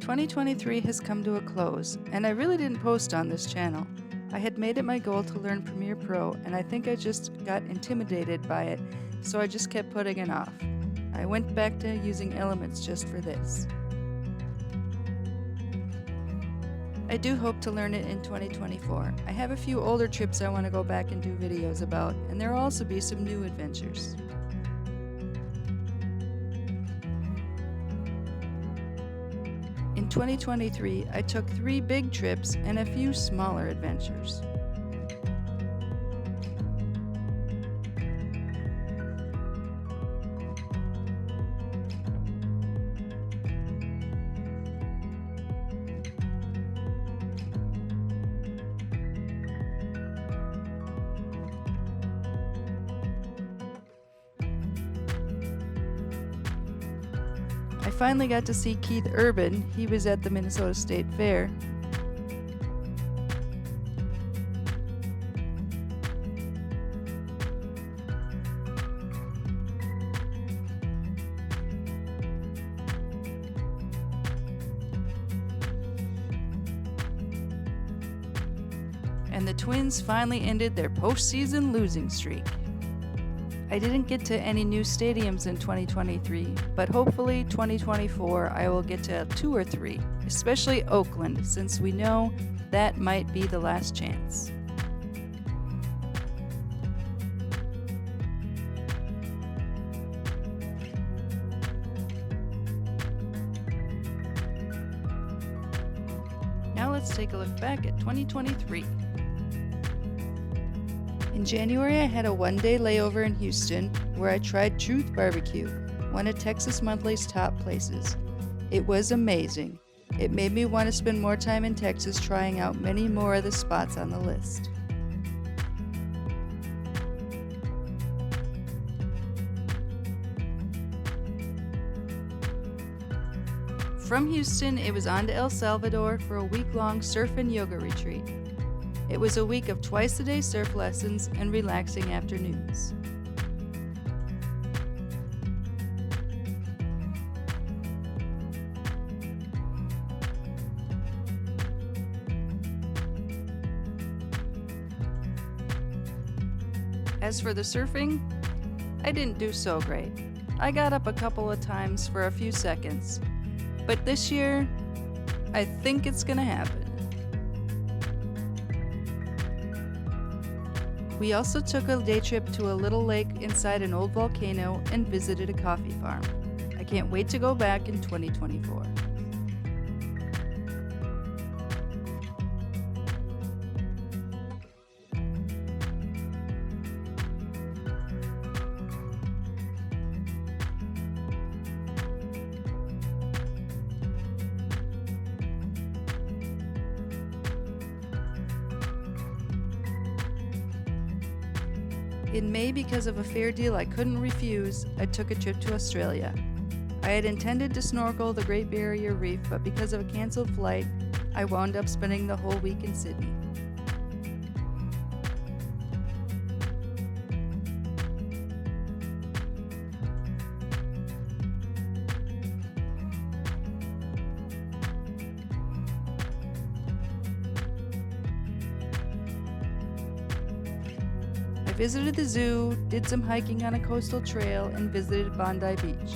2023 has come to a close, and I really didn't post on this channel. I had made it my goal to learn Premiere Pro, and I think I just got intimidated by it, so I just kept putting it off. I went back to using Elements just for this. I do hope to learn it in 2024. I have a few older trips I want to go back and do videos about, and there will also be some new adventures. In 2023, I took 3 big trips and a few smaller adventures. I finally got to see Keith Urban. He was at the Minnesota State Fair. And the Twins finally ended their postseason losing streak. I didn't get to any new stadiums in 2023, but hopefully 2024 I will get to 2 or 3, especially Oakland, since we know that might be the last chance. Now let's take a look back at 2023. In January, I had a one-day layover in Houston where I tried Truth Barbecue, one of Texas Monthly's top places. It was amazing. It made me want to spend more time in Texas trying out many more of the spots on the list. From Houston, it was on to El Salvador for a week-long surf and yoga retreat. It was a week of twice-a-day surf lessons and relaxing afternoons. As for the surfing, I didn't do so great. I got up a couple of times for a few seconds, but this year, I think it's gonna happen. We also took a day trip to a little lake inside an old volcano and visited a coffee farm. I can't wait to go back in 2024. In May, because of a fair deal I couldn't refuse, I took a trip to Australia. I had intended to snorkel the Great Barrier Reef, but because of a cancelled flight, I wound up spending the whole week in Sydney. I visited the zoo, did some hiking on a coastal trail, and visited Bondi Beach.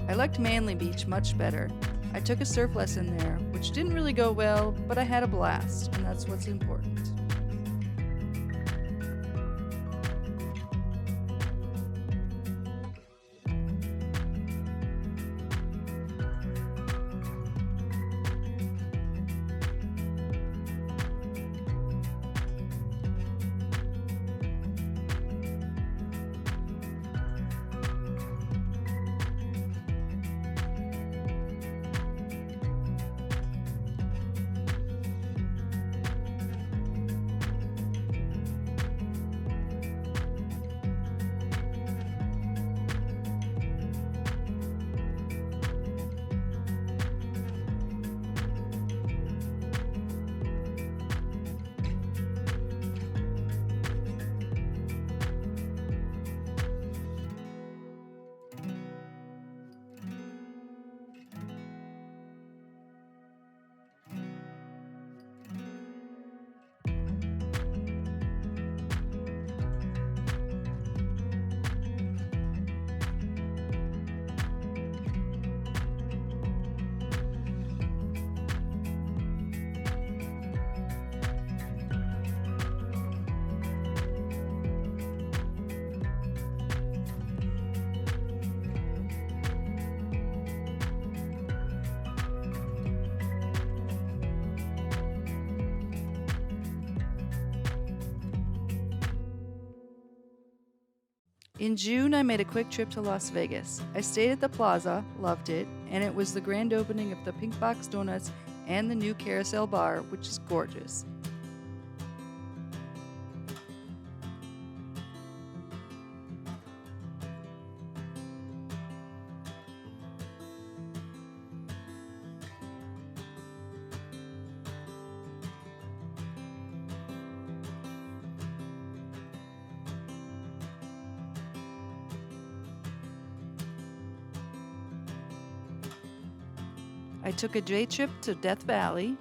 I liked Manly Beach much better. I took a surf lesson there, which didn't really go well, but I had a blast, and that's what's important. In June, I made a quick trip to Las Vegas. I stayed at the Plaza, loved it, and it was the grand opening of the Pink Box Donuts and the new Carousel Bar, which is gorgeous. I took a day trip to Death Valley.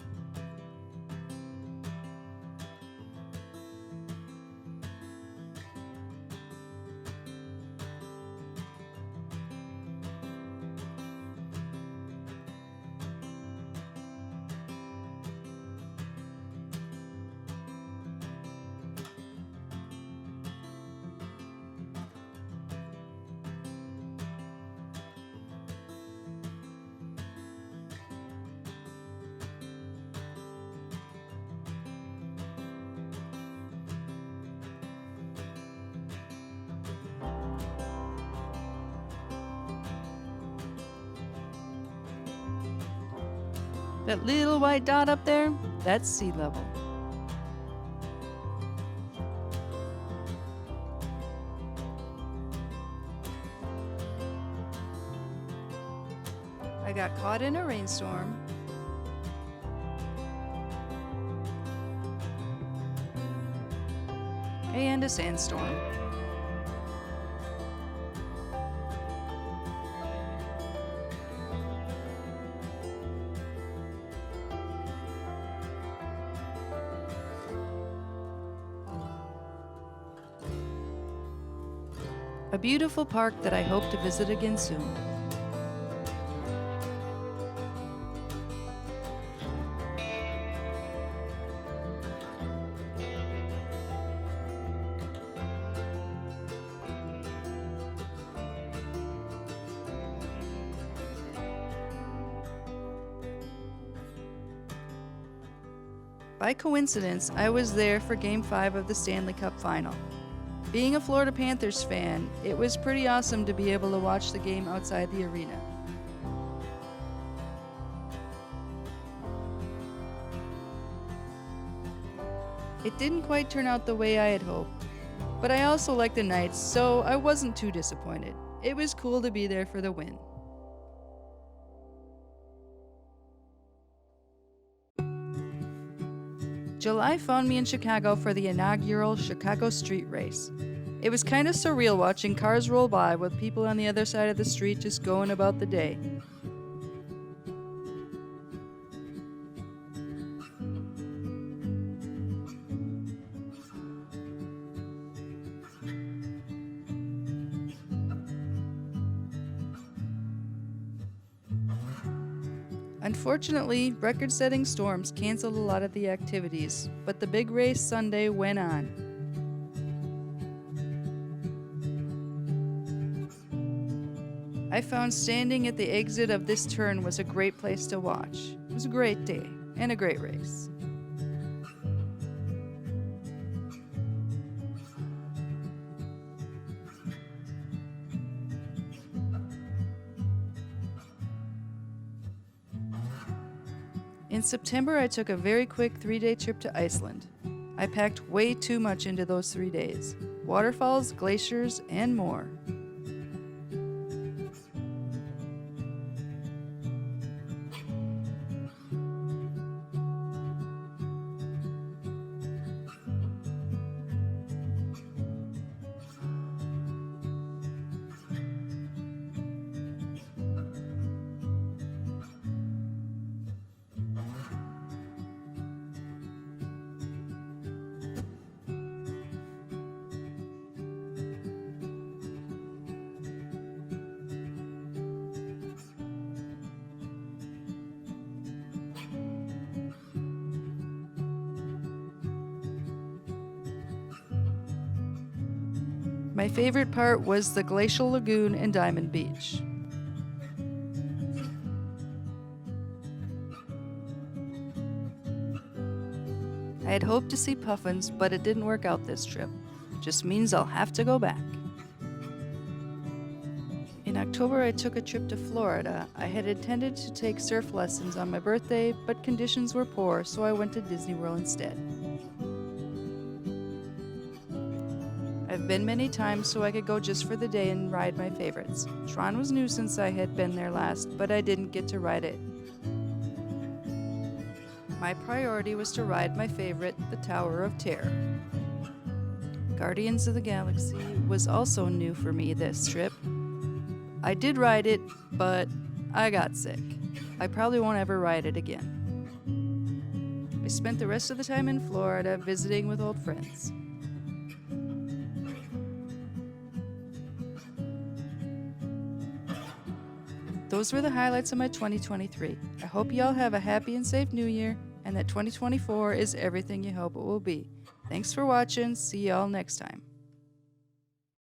That little white dot up there, that's sea level. I got caught in a rainstorm. And a sandstorm. A beautiful park that I hope to visit again soon. By coincidence, I was there for Game 5 of the Stanley Cup Final. Being a Florida Panthers fan, it was pretty awesome to be able to watch the game outside the arena. It didn't quite turn out the way I had hoped, but I also liked the Knights, so I wasn't too disappointed. It was cool to be there for the win. July found me in Chicago for the inaugural Chicago Street Race. It was kind of surreal watching cars roll by with people on the other side of the street just going about the day. Unfortunately, record-setting storms canceled a lot of the activities, but the big race Sunday went on. I found standing at the exit of this turn was a great place to watch. It was a great day and a great race. In September, I took a very quick 3-day trip to Iceland. I packed way too much into those 3 days. Waterfalls, glaciers, and more. My favorite part was the Glacial Lagoon and Diamond Beach. I had hoped to see puffins, but it didn't work out this trip. Just means I'll have to go back. October, I took a trip to Florida. I had intended to take surf lessons on my birthday, but conditions were poor, so I went to Disney World instead. I've been many times, so I could go just for the day and ride my favorites. Tron was new since I had been there last, but I didn't get to ride it. My priority was to ride my favorite, the Tower of Terror. Guardians of the Galaxy was also new for me this trip. I did ride it, but I got sick. I probably won't ever ride it again. I spent the rest of the time in Florida visiting with old friends. Those were the highlights of my 2023. I hope y'all have a happy and safe new year, and that 2024 is everything you hope it will be. Thanks for watching. See y'all next time.